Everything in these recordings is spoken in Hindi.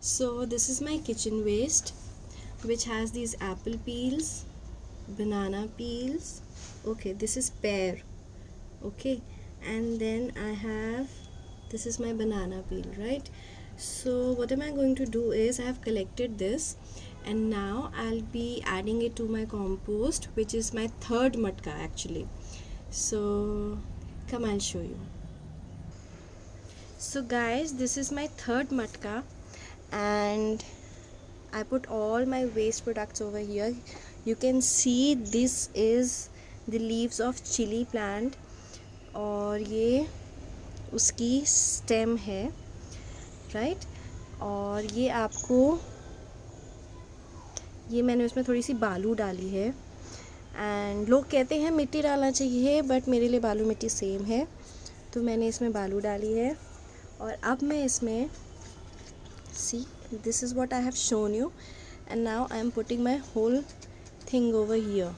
So this is my kitchen waste, which has these apple peels, banana peels. Okay, this is pear. Okay, and then I have, this is my banana peel, right? So what am I going to do is I have collected this, and now I'll be adding it to my compost, which is my third matka actually. So come, I'll show you. So guys, this is my third matka, and I put all my waste products over here. You can see this is the leaves of chili plant, और ये उसकी स्टेम है, राइट? और ये आपको, ये मैंने उसमें थोड़ी सी बालू डाली है, एंड लोग कहते हैं मिट्टी डालना चाहिए, बट मेरे लिए बालू मिट्टी सेम है, तो मैंने इसमें बालू डाली है. और अब मैं इसमें, सी, this is what I have shown you, and now I am putting my whole thing over here.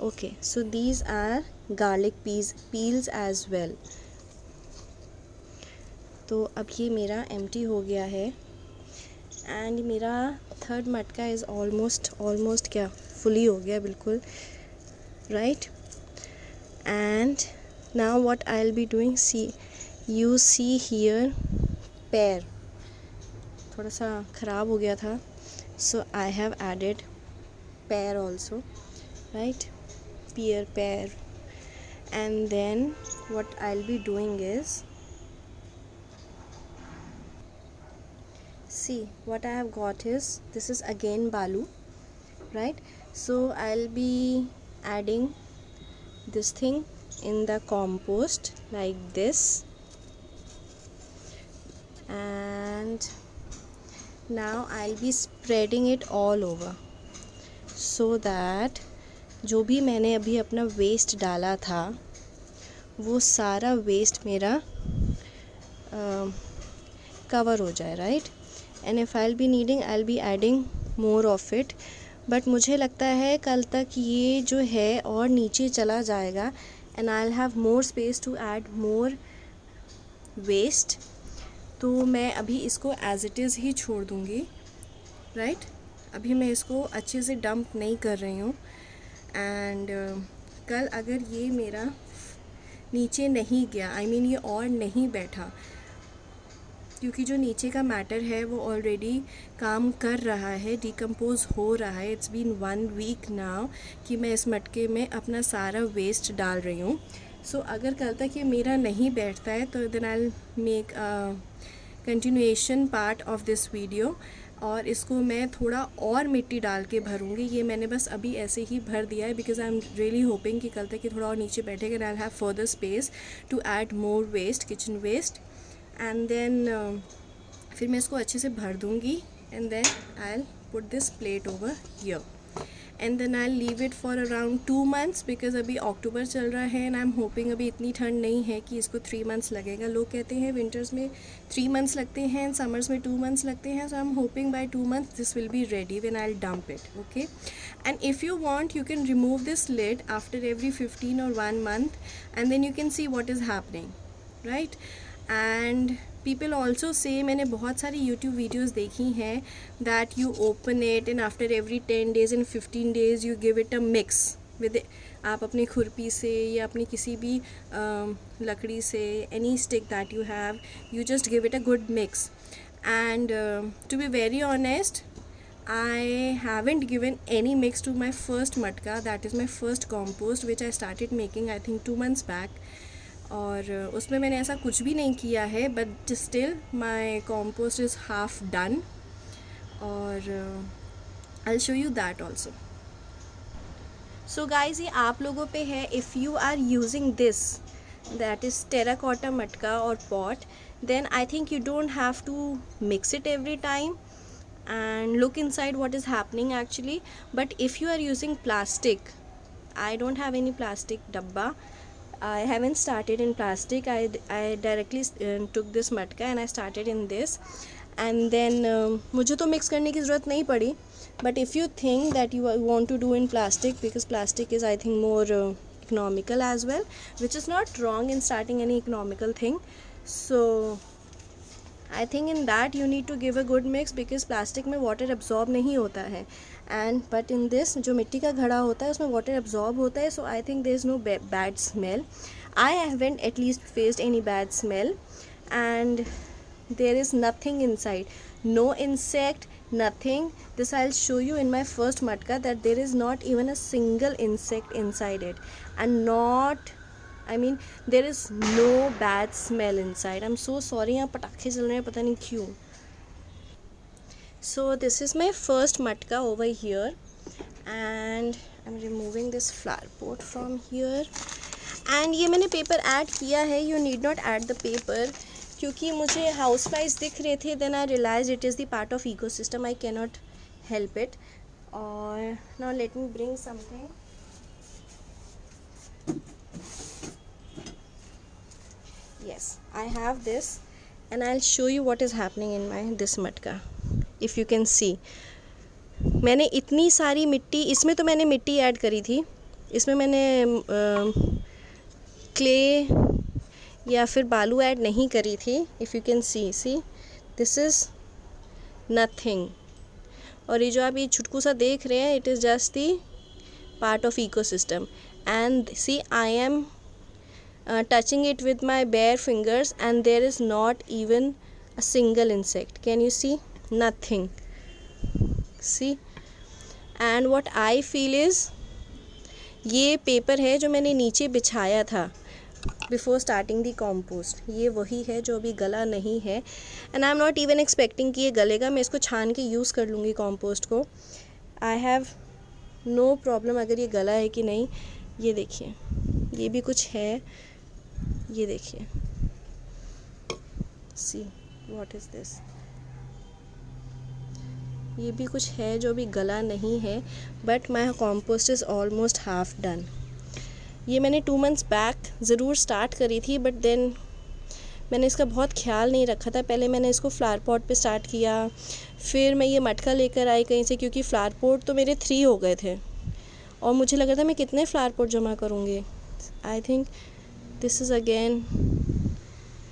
Okay, so these are garlic peels as well. तो अब ये मेरा empty हो गया है, and मेरा third मटका is almost क्या fully हो गया बिल्कुल, right? And now what I'll be doing, see, you see here pear थोड़ा सा ख़राब हो गया था, so I have added pear also, right? Pear. And then what I'll be doing is, see, what I have got is, this is again balu, right? So I'll be adding this thing in the compost like this, and now I'll be spreading it all over, so that जो भी मैंने अभी अपना वेस्ट डाला था वो सारा वेस्ट मेरा कवर हो जाए, right? And if I be needing I be adding more of it, but मुझे लगता है कल तक ये जो है और नीचे चला जाएगा, and I have more space to add more waste. तो मैं अभी इसको एज इट इज़ ही छोड़ दूँगी, राइट? अभी मैं इसको अच्छे से डंप नहीं कर रही हूँ, एंड कल अगर ये मेरा नीचे नहीं गया, आई मीन ये और नहीं बैठा, क्योंकि जो नीचे का मैटर है वो ऑलरेडी काम कर रहा है, डिकम्पोज हो रहा है. इट्स बीन 1 वीक नाउ कि मैं इस मटके में अपना सारा वेस्ट डाल रही हूँ. सो अगर कल तक ये मेरा नहीं बैठता है तो then I make continuation part of this video, और इसको मैं थोड़ा और मिट्टी डाल के भरूँगी. ये मैंने बस अभी ऐसे ही भर दिया है because I am really hoping कि कल तक ये थोड़ा और नीचे बैठेगा, and I have further space to add more waste, kitchen waste. And then फिर मैं इसको अच्छे से भर दूँगी, and then I will put this plate over here, and then I leave it for around 2 months, because अभी अक्टूबर चल रहा है, एंड आई एम होपिंग अभी इतनी ठंड नहीं है कि इसको 3 months लगेगा. लोग कहते हैं विंटर्स में 3 months लगते हैं एंड समर्स में 2 months लगते हैं. So I am hoping by 2 months this will be ready when I will dump it. Okay, and if you want you can remove this lid after every 15 or 1 month, and then you can see what is happening, right? And people also say, मैंने बहुत सारी यूट्यूब वीडियोज़ देखी हैं that you open it and after every 10 days and 15 days you give it a mix with, आप अपनी खुरपी से या अपनी किसी भी लकड़ी से, any stick that you have, you just give it a good mix. And to be very honest, I haven't given any mix to my first matka, that is my first compost which I started making I think 2 months back, और उसमें मैंने ऐसा कुछ भी नहीं किया है, but still my compost is half done, और I will show you that also. So guys, ये आप लोगों पे है. If you are using this, that is terracotta matka और pot, then I think you don't have to mix it every time and look inside what is happening actually. But if you are using plastic, I don't have any plastic dabba, I haven't started in plastic. I directly took this matka and I started in this, and then मुझे तो mix करने की ज़रूरत नहीं पड़ी. But if you think that you want to do in plastic, because plastic is I think more economical as well, which is not wrong in starting any economical thing. So I think in that you need to give a good mix, because plastic में वाटर एब्जॉर्ब नहीं होता है, एंड बट इन दिस जो मिट्टी का घड़ा होता है उसमें वाटर एब्जॉर्ब होता है. So I think there is no bad smell. I haven't at least faced any bad smell, and there is nothing inside, no insect, nothing. This I'll show you in my first matka that there is not even a single insect inside it, and not, I mean, there is no bad smell inside. I'm so sorry, यहाँ पटाखे चल रहे हैं पता नहीं क्यों. So this is my first matka over here, and I'm removing this flower pot from here. And ये मैंने पेपर ऐड किया है, you need not add the paper, क्योंकि मुझे हाउस फ्लाइज दिख रहे थे. Then I realise it is the part of ecosystem, I can not help it. और now let me bring something. yes, I have this and I'll show you what is happening in my this मटका. if you can see, मैंने इतनी सारी मिट्टी, इसमें तो मैंने मिट्टी ऐड करी थी, इसमें मैंने क्ले या फिर बालू ऐड नहीं करी थी. If you can C this is nothing. और ये जो आप ये छुटकू सा देख रहे हैं, it is just the part of ecosystem. And see I am touching it with my bare fingers and there is not even a single insect. Can you see? Nothing. See, and what I feel is, ये पेपर है जो मैंने नीचे बिछाया था बिफोर स्टार्टिंग दी कॉम्पोस्ट. ये वही है जो अभी गला नहीं है, and I am not even expecting कि ये गलेगा. मैं इसको छान के यूज़ कर लूँगी कॉम्पोस्ट को. आई हैव नो प्रॉब्लम अगर ये गला है कि नहीं. ये देखिए, ये भी कुछ है, ये देखिए. सी व्हाट इज़ दिस. ये भी कुछ है जो अभी गला नहीं है, but my compost is almost half done. ये मैंने 2 months बैक ज़रूर स्टार्ट करी थी, बट देन मैंने इसका बहुत ख्याल नहीं रखा था. पहले मैंने इसको फ्लावर पॉट पे स्टार्ट किया, फिर मैं ये मटका लेकर आई कहीं से, क्योंकि फ्लावर पॉट तो मेरे 3 हो गए थे और मुझे लगा था मैं कितने फ्लावर पॉट जमा करूँगी. I think this is again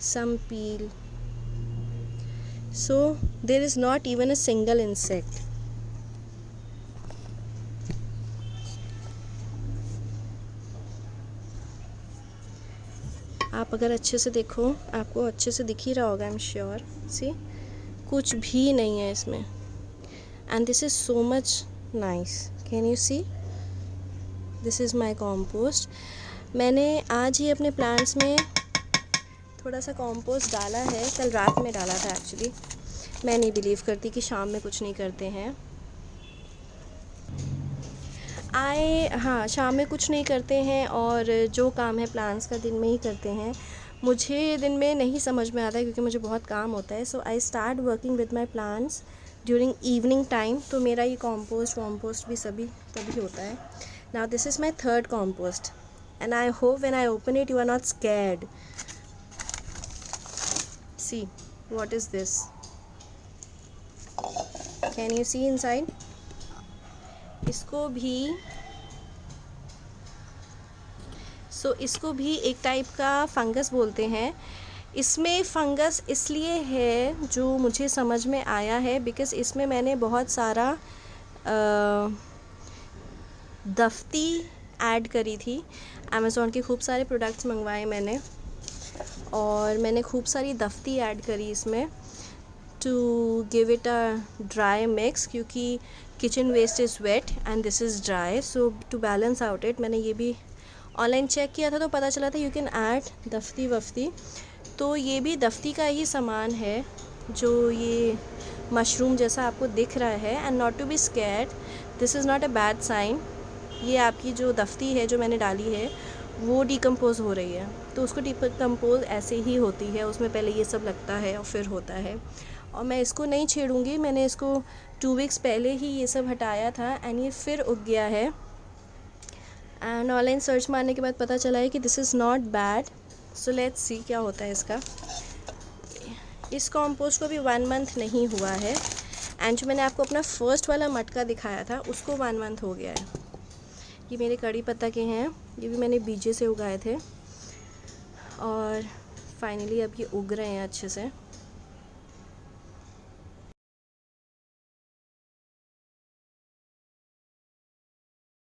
some peel. So there is not even a single insect. आप अगर अच्छे से देखो, आपको अच्छे से दिख ही रहा होगा, आई एम श्योर. सी, कुछ भी नहीं है इसमें, and this is so much nice. Can you see? This is my compost. मैंने आज ही अपने प्लांट्स में थोड़ा सा कॉम्पोस्ट डाला है, कल रात में डाला था एक्चुअली. मैं नहीं बिलीव करती कि शाम में कुछ नहीं करते हैं. हाँ, शाम में कुछ नहीं करते हैं, और जो काम है प्लान्स का दिन में ही करते हैं. मुझे दिन में नहीं समझ में आता है क्योंकि मुझे बहुत काम होता है. So I start working with my plants during evening time. तो मेरा ये कॉम्पोस्ट भी सभी तभी होता है. Now this is my 3rd compost, and I hope when I open it you are not scared. See what is this. Can you see inside? इसको भी एक टाइप का फंगस बोलते हैं. इसमें फंगस इसलिए है जो मुझे समझ में आया है, बिकॉज़ इसमें मैंने बहुत सारा दफ्ती ऐड करी थी. अमेज़ॉन के खूब सारे प्रोडक्ट्स मंगवाए मैंने, और मैंने खूब सारी दफ्ती ऐड करी इसमें to give it a dry mix, क्योंकि kitchen waste is wet and this is dry. So to balance out it, मैंने ये भी ऑनलाइन चेक किया था तो पता चला था यू कैन ऐड दफ्ती वफ्ती. तो ये भी दफ्ती का ही सामान है, जो ये मशरूम जैसा आपको दिख रहा है. And not to be scared, this is not a bad sign. ये आपकी जो दफ्ती है जो मैंने डाली है वो डिकम्पोज़ हो रही है, तो उसको डिकम्पोज़ ऐसे ही होती है. उसमें पहले ये सब लगता है और फिर होता है. और मैं इसको नहीं छेड़ूंगी. मैंने इसको 2 weeks पहले ही ये सब हटाया था, एंड ये फिर उग गया है. एंड ऑनलाइन सर्च मारने के बाद पता चला है कि this is not bad. So let's see क्या होता है इसका. इस कॉम्पोस्ट को भी 1 month नहीं हुआ है, एंड जो मैंने आपको अपना फर्स्ट वाला मटका दिखाया था उसको 1 month हो गया है. ये मेरे कड़ी पत्ता के हैं, ये भी मैंने बीजे से उगाए थे, और फाइनली अब ये उग रहे हैं अच्छे से.